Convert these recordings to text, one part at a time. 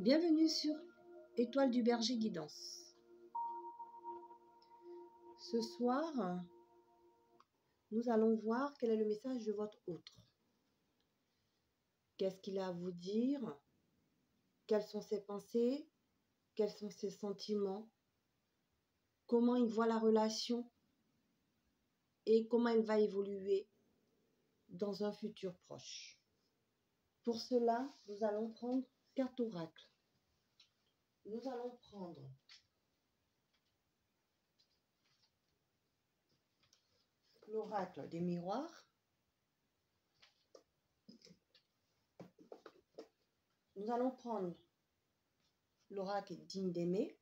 Bienvenue sur Étoile du Berger Guidance. Ce soir, nous allons voir quel est le message de votre autre. Qu'est-ce qu'il a à vous dire? Quelles sont ses pensées? Quels sont ses sentiments? Comment il voit la relation? Et comment elle va évoluer dans un futur proche? Pour cela, nous allons prendre carte oracle. Nous allons prendre l'oracle des miroirs. Nous allons prendre l'oracle digne d'aimer.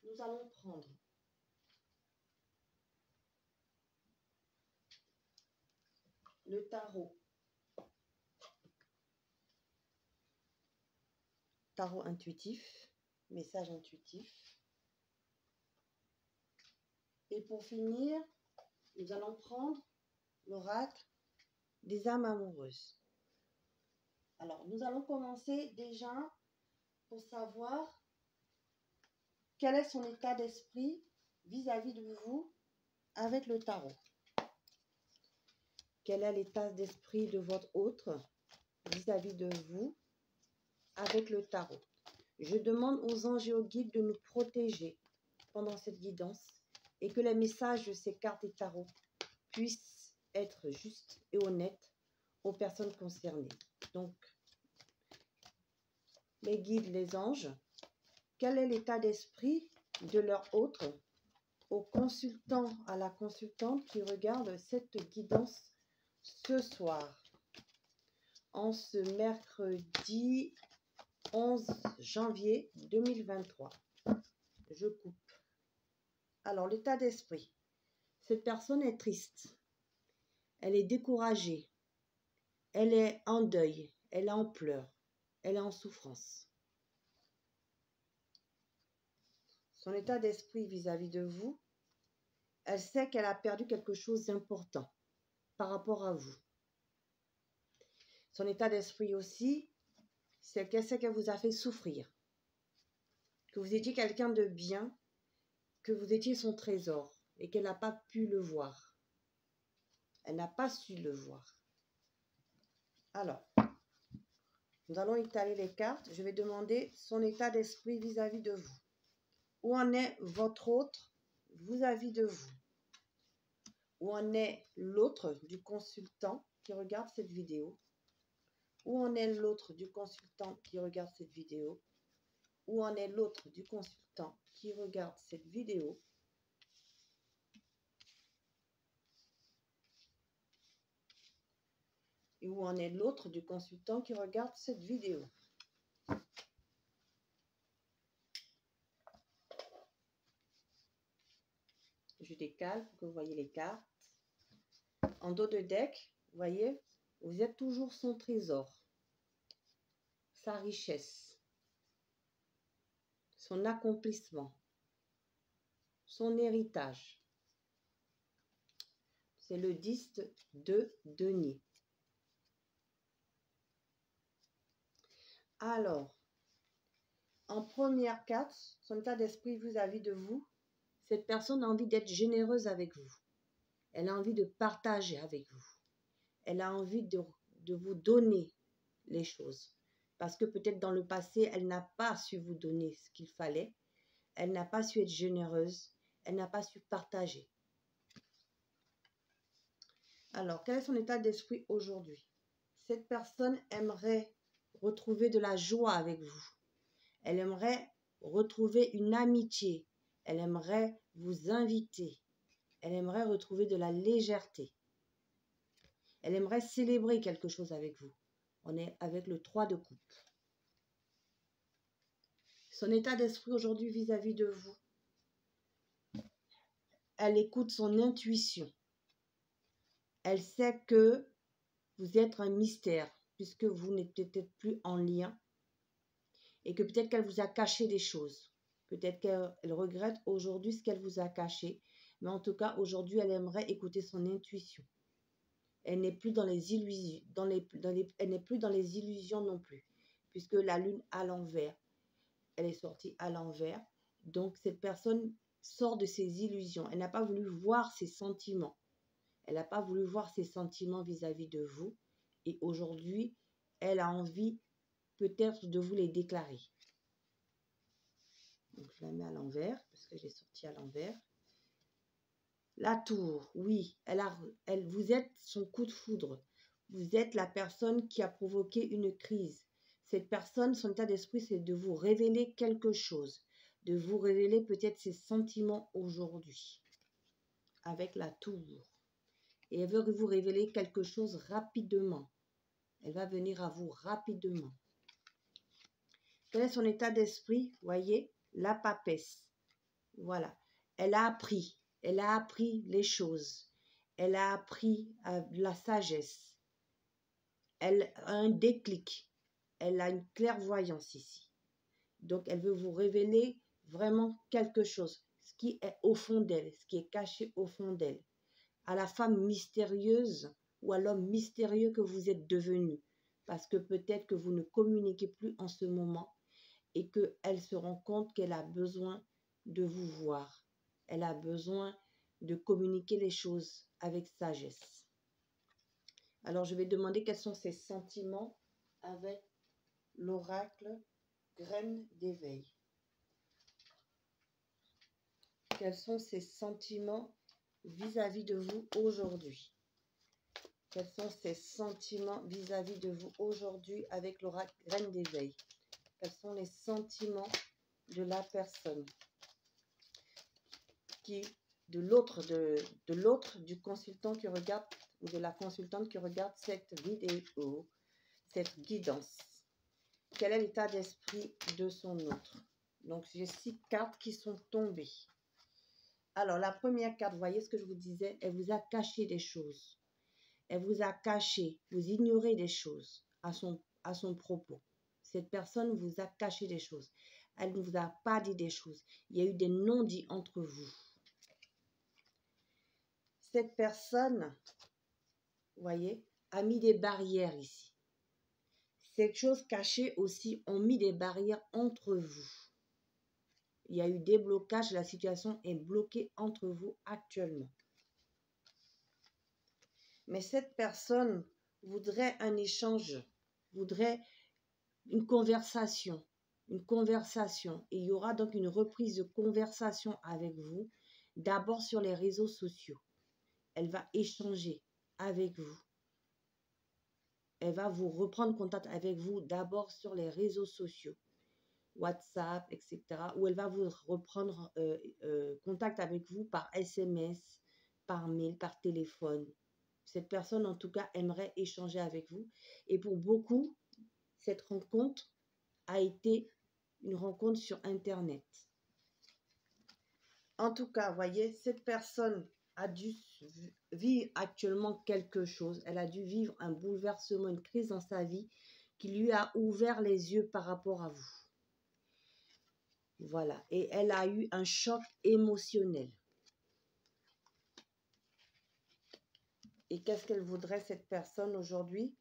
Nous allons prendre le tarot intuitif, message intuitif. Et pour finir, nous allons prendre l'oracle des âmes amoureuses. Alors, nous allons commencer déjà pour savoir quel est son état d'esprit vis-à-vis de vous avec le tarot. Quel est l'état d'esprit de votre autre vis-à-vis de vous avec le tarot. Je demande aux anges et aux guides de nous protéger pendant cette guidance et que les messages de ces cartes et tarots puissent être justes et honnêtes aux personnes concernées. Donc, les guides, les anges, quel est l'état d'esprit de leur autre au consultant, à la consultante qui regarde cette guidance ce soir, en ce mercredi 11 janvier 2023. Je coupe. Alors, l'état d'esprit. Cette personne est triste. Elle est découragée. Elle est en deuil. Elle est en pleurs. Elle est en souffrance. Son état d'esprit vis-à-vis de vous, elle sait qu'elle a perdu quelque chose d'important par rapport à vous. Son état d'esprit aussi, c'est qu'elle sait qu'elle vous a fait souffrir, que vous étiez quelqu'un de bien, que vous étiez son trésor et qu'elle n'a pas pu le voir. Elle n'a pas su le voir. Alors, nous allons étaler les cartes. Je vais demander son état d'esprit vis-à-vis de vous. Où en est votre autre vis-à-vis de vous? Où en est l'autre du consultant qui regarde cette vidéo? Où en est l'autre du consultant qui regarde cette vidéo? Où en est l'autre du consultant qui regarde cette vidéo? Et où en est l'autre du consultant qui regarde cette vidéo? Je décale pour que vous voyez les cartes. En dos de deck, vous voyez, vous êtes toujours son trésor, sa richesse, son accomplissement, son héritage. C'est le 10 de denier. Alors, en première carte, son état d'esprit vis-à-vis de vous, cette personne a envie d'être généreuse avec vous. Elle a envie de partager avec vous. Elle a envie de vous donner les choses. Parce que peut-être dans le passé, elle n'a pas su vous donner ce qu'il fallait. Elle n'a pas su être généreuse. Elle n'a pas su partager. Alors, quel est son état d'esprit aujourd'hui? Cette personne aimerait retrouver de la joie avec vous. Elle aimerait retrouver une amitié. Elle aimerait vous inviter. Elle aimerait retrouver de la légèreté. Elle aimerait célébrer quelque chose avec vous. On est avec le 3 de coupe. Son état d'esprit aujourd'hui vis-à-vis de vous. Elle écoute son intuition. Elle sait que vous êtes un mystère puisque vous n'êtes peut-être plus en lien et que peut-être qu'elle vous a caché des choses. Peut-être qu'elle regrette aujourd'hui ce qu'elle vous a caché, Mais en tout cas, aujourd'hui, elle aimerait écouter son intuition. Elle n'est plus dans les illusions, elle n'est plus dans les illusions non plus, puisque la lune à l'envers, elle est sortie à l'envers. Donc, cette personne sort de ses illusions. Elle n'a pas voulu voir ses sentiments. Elle n'a pas voulu voir ses sentiments vis-à-vis de vous. Et aujourd'hui, elle a envie peut-être de vous les déclarer. Donc, je la mets à l'envers parce que j'ai sorti à l'envers. La tour, oui, vous êtes son coup de foudre. Vous êtes la personne qui a provoqué une crise. Cette personne, son état d'esprit, c'est de vous révéler quelque chose, de vous révéler peut-être ses sentiments aujourd'hui, avec la tour. Et elle veut vous révéler quelque chose rapidement. Elle va venir à vous rapidement. Quel est son état d'esprit? Voyez, la papesse. Voilà, elle a appris les choses. Elle a appris la sagesse. Elle a un déclic. Elle a une clairvoyance ici. Donc, elle veut vous révéler vraiment quelque chose, ce qui est au fond d'elle, ce qui est caché au fond d'elle. À la femme mystérieuse ou à l'homme mystérieux que vous êtes devenu. Parce que peut-être que vous ne communiquez plus en ce moment et qu'elle se rend compte qu'elle a besoin de vous voir. Elle a besoin de communiquer les choses avec sagesse. Alors, je vais demander quels sont ses sentiments avec l'oracle Graine d'éveil. Quels sont ses sentiments vis-à-vis de vous aujourd'hui? Quels sont ses sentiments vis-à-vis de vous aujourd'hui avec l'oracle Graine d'éveil? Quels sont les sentiments de la personne qui, de l'autre, du consultant qui regarde ou de la consultante qui regarde cette vidéo, cette guidance? Quel est l'état d'esprit de son autre? Donc, j'ai 6 cartes qui sont tombées. Alors, la première carte, vous voyez ce que je vous disais, elle vous a caché des choses. Elle vous a caché, vous ignorez des choses à son propos. Cette personne vous a caché des choses. Elle ne vous a pas dit des choses. Il y a eu des non-dits entre vous. Cette personne, vous voyez, a mis des barrières ici. Cette chose cachée aussi ont mis des barrières entre vous. Il y a eu des blocages, la situation est bloquée entre vous actuellement. Mais cette personne voudrait un échange, voudrait une conversation. Et il y aura donc une reprise de conversation avec vous, d'abord sur les réseaux sociaux. Elle va échanger avec vous. Elle va vous reprendre contact avec vous d'abord sur les réseaux sociaux, WhatsApp, etc. Ou elle va vous reprendre contact avec vous par SMS, par mail, par téléphone. Cette personne, en tout cas, aimerait échanger avec vous. Et pour beaucoup, cette rencontre a été une rencontre sur Internet. En tout cas, voyez, cette personne a dû vivre actuellement quelque chose. Elle a dû vivre un bouleversement, une crise dans sa vie qui lui a ouvert les yeux par rapport à vous. Voilà. Et elle a eu un choc émotionnel. Et qu'est-ce qu'elle voudrait, cette personne, aujourd'hui?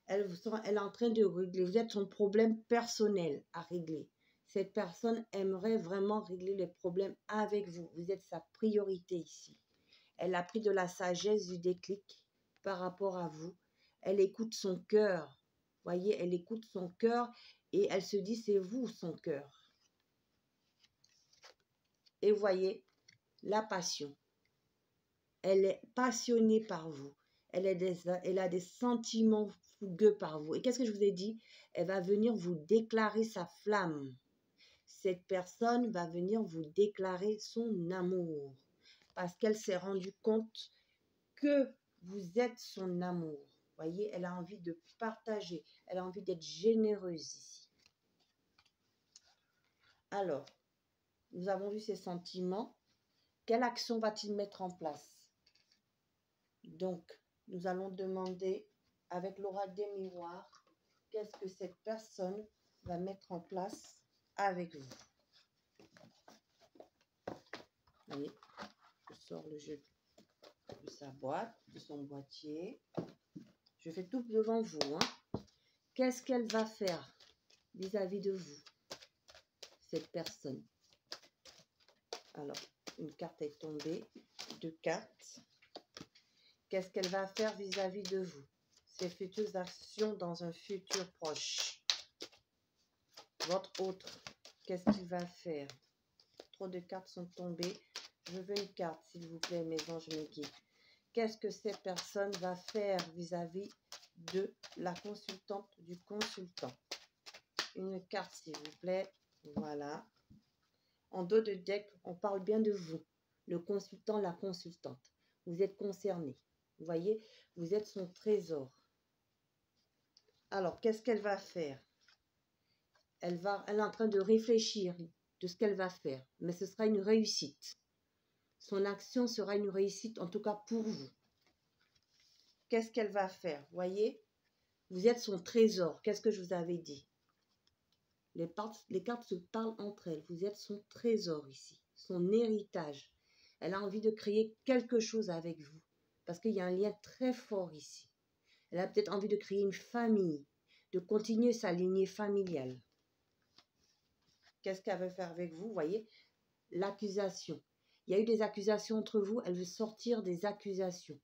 Elle est en train de régler. Vous êtes son problème personnel à régler. Cette personne aimerait vraiment régler les problèmes avec vous. Vous êtes sa priorité ici. Elle a pris de la sagesse, du déclic par rapport à vous. Elle écoute son cœur. Voyez, elle écoute son cœur et elle se dit, c'est vous son cœur. Et voyez, la passion. Elle est passionnée par vous. Elle a des sentiments fougueux par vous. Et qu'est-ce que je vous ai dit? Elle va venir vous déclarer sa flamme. Cette personne va venir vous déclarer son amour. Parce qu'elle s'est rendue compte que vous êtes son amour. Voyez, elle a envie de partager. Elle a envie d'être généreuse ici. Alors, nous avons vu ses sentiments. Quelle action va-t-il mettre en place? Donc, nous allons demander avec l'oracle des miroirs, qu'est-ce que cette personne va mettre en place avec vous. Vous voyez, je sort le jeu de sa boîte, de son boîtier. Je fais tout devant vous. Hein. Qu'est-ce qu'elle va faire vis-à-vis de vous, cette personne? Alors, une carte est tombée, 2 cartes. Qu'est-ce qu'elle va faire vis-à-vis de vous? Ses futures actions dans un futur proche. Votre autre, qu'est-ce qu'il va faire? Trop de cartes sont tombées. Je veux une carte, s'il vous plaît, mes anges me guident. Qu'est-ce que cette personne va faire vis-à-vis de la consultante, du consultant? Une carte, s'il vous plaît. Voilà. En dos de deck, on parle bien de vous. Le consultant, la consultante. Vous êtes concerné. Vous voyez, vous êtes son trésor. Alors, qu'est-ce qu'elle va faire? Elle est en train de réfléchir de ce qu'elle va faire. Mais ce sera une réussite. Son action sera une réussite, en tout cas pour vous. Qu'est-ce qu'elle va faire? Vous voyez? Vous êtes son trésor. Qu'est-ce que je vous avais dit? Les cartes se parlent entre elles. Vous êtes son trésor ici. Son héritage. Elle a envie de créer quelque chose avec vous. Parce qu'il y a un lien très fort ici. Elle a peut-être envie de créer une famille. De continuer sa lignée familiale. Qu'est-ce qu'elle veut faire avec vous? Vous voyez? L'accusation. Il y a eu des accusations entre vous. Elle veut sortir des accusations.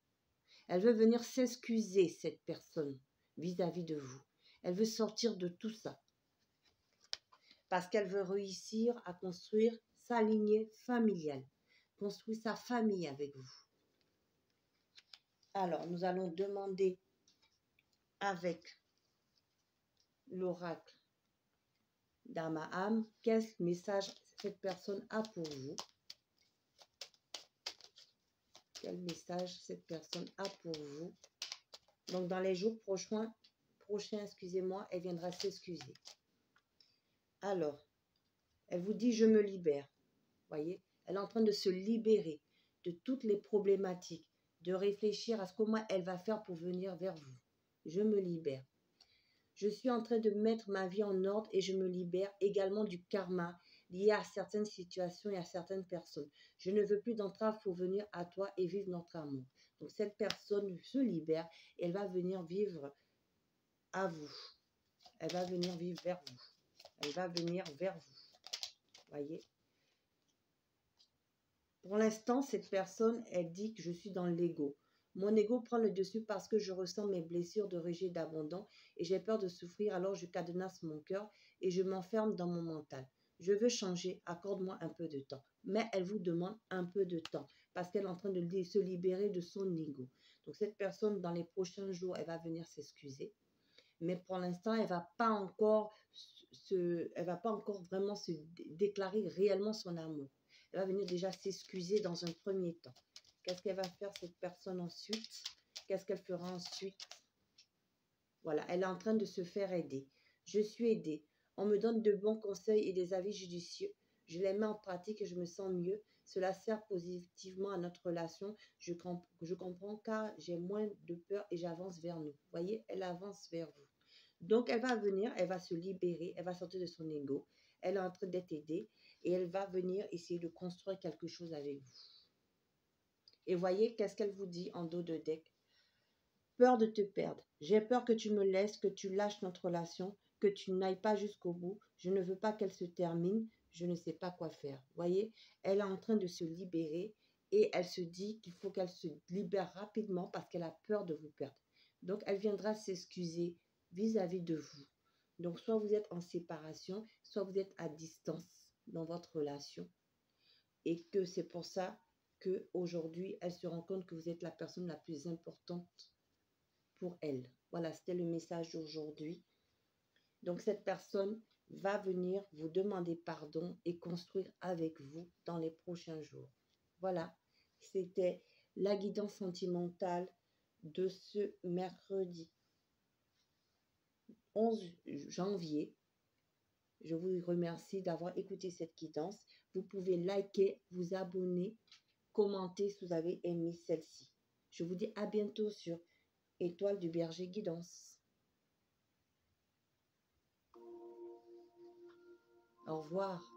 Elle veut venir s'excuser, cette personne, vis-à-vis de vous. Elle veut sortir de tout ça. Parce qu'elle veut réussir à construire sa lignée familiale. Construire sa famille avec vous. Alors, nous allons demander avec l'oracle d'Amaham, quel message cette personne a pour vous. Quel message cette personne a pour vous. Donc, dans les jours prochains, excusez-moi, elle viendra s'excuser. Alors, elle vous dit, je me libère. Voyez, elle est en train de se libérer de toutes les problématiques, de réfléchir à ce comment elle va faire pour venir vers vous. Je me libère. Je suis en train de mettre ma vie en ordre et je me libère également du karma lié à certaines situations et à certaines personnes. Je ne veux plus d'entrave pour venir à toi et vivre notre amour. Donc cette personne se libère et elle va venir vivre à vous. Elle va venir vivre vers vous. Elle va venir vers vous. Voyez? Pour l'instant, cette personne, elle dit que je suis dans l'ego. Mon ego prend le dessus parce que je ressens mes blessures de rejet, d'abandon et j'ai peur de souffrir, alors je cadenasse mon cœur et je m'enferme dans mon mental. Je veux changer, accorde-moi un peu de temps. Mais elle vous demande un peu de temps parce qu'elle est en train de se libérer de son ego. Donc cette personne, dans les prochains jours, elle va venir s'excuser. Mais pour l'instant, elle ne va pas encore vraiment se déclarer réellement son amour. Elle va venir déjà s'excuser dans un premier temps. Qu'est-ce qu'elle va faire cette personne ensuite? Qu'est-ce qu'elle fera ensuite? Voilà, elle est en train de se faire aider. Je suis aidée. On me donne de bons conseils et des avis judicieux. Je les mets en pratique et je me sens mieux. Cela sert positivement à notre relation. Je comprends car j'ai moins de peur et j'avance vers nous. Vous voyez, elle avance vers vous. Donc, elle va venir, elle va se libérer, elle va sortir de son ego. Elle est en train d'être aidée et elle va venir essayer de construire quelque chose avec vous. Et voyez, qu'est-ce qu'elle vous dit en dos de deck? Peur de te perdre. J'ai peur que tu me laisses, que tu lâches notre relation, que tu n'ailles pas jusqu'au bout. Je ne veux pas qu'elle se termine. Je ne sais pas quoi faire. Voyez, elle est en train de se libérer et elle se dit qu'il faut qu'elle se libère rapidement parce qu'elle a peur de vous perdre. Donc, elle viendra s'excuser vis-à-vis de vous. Donc, soit vous êtes en séparation, soit vous êtes à distance dans votre relation. Et que c'est pour ça qu'aujourd'hui, elle se rend compte que vous êtes la personne la plus importante pour elle. Voilà, c'était le message d'aujourd'hui. Donc, cette personne va venir vous demander pardon et construire avec vous dans les prochains jours. Voilà, c'était la guidance sentimentale de ce mercredi 11 janvier. Je vous remercie d'avoir écouté cette guidance. Vous pouvez liker, vous abonner, commenter si vous avez aimé celle-ci. Je vous dis à bientôt sur Étoile du Berger Guidance. Au revoir.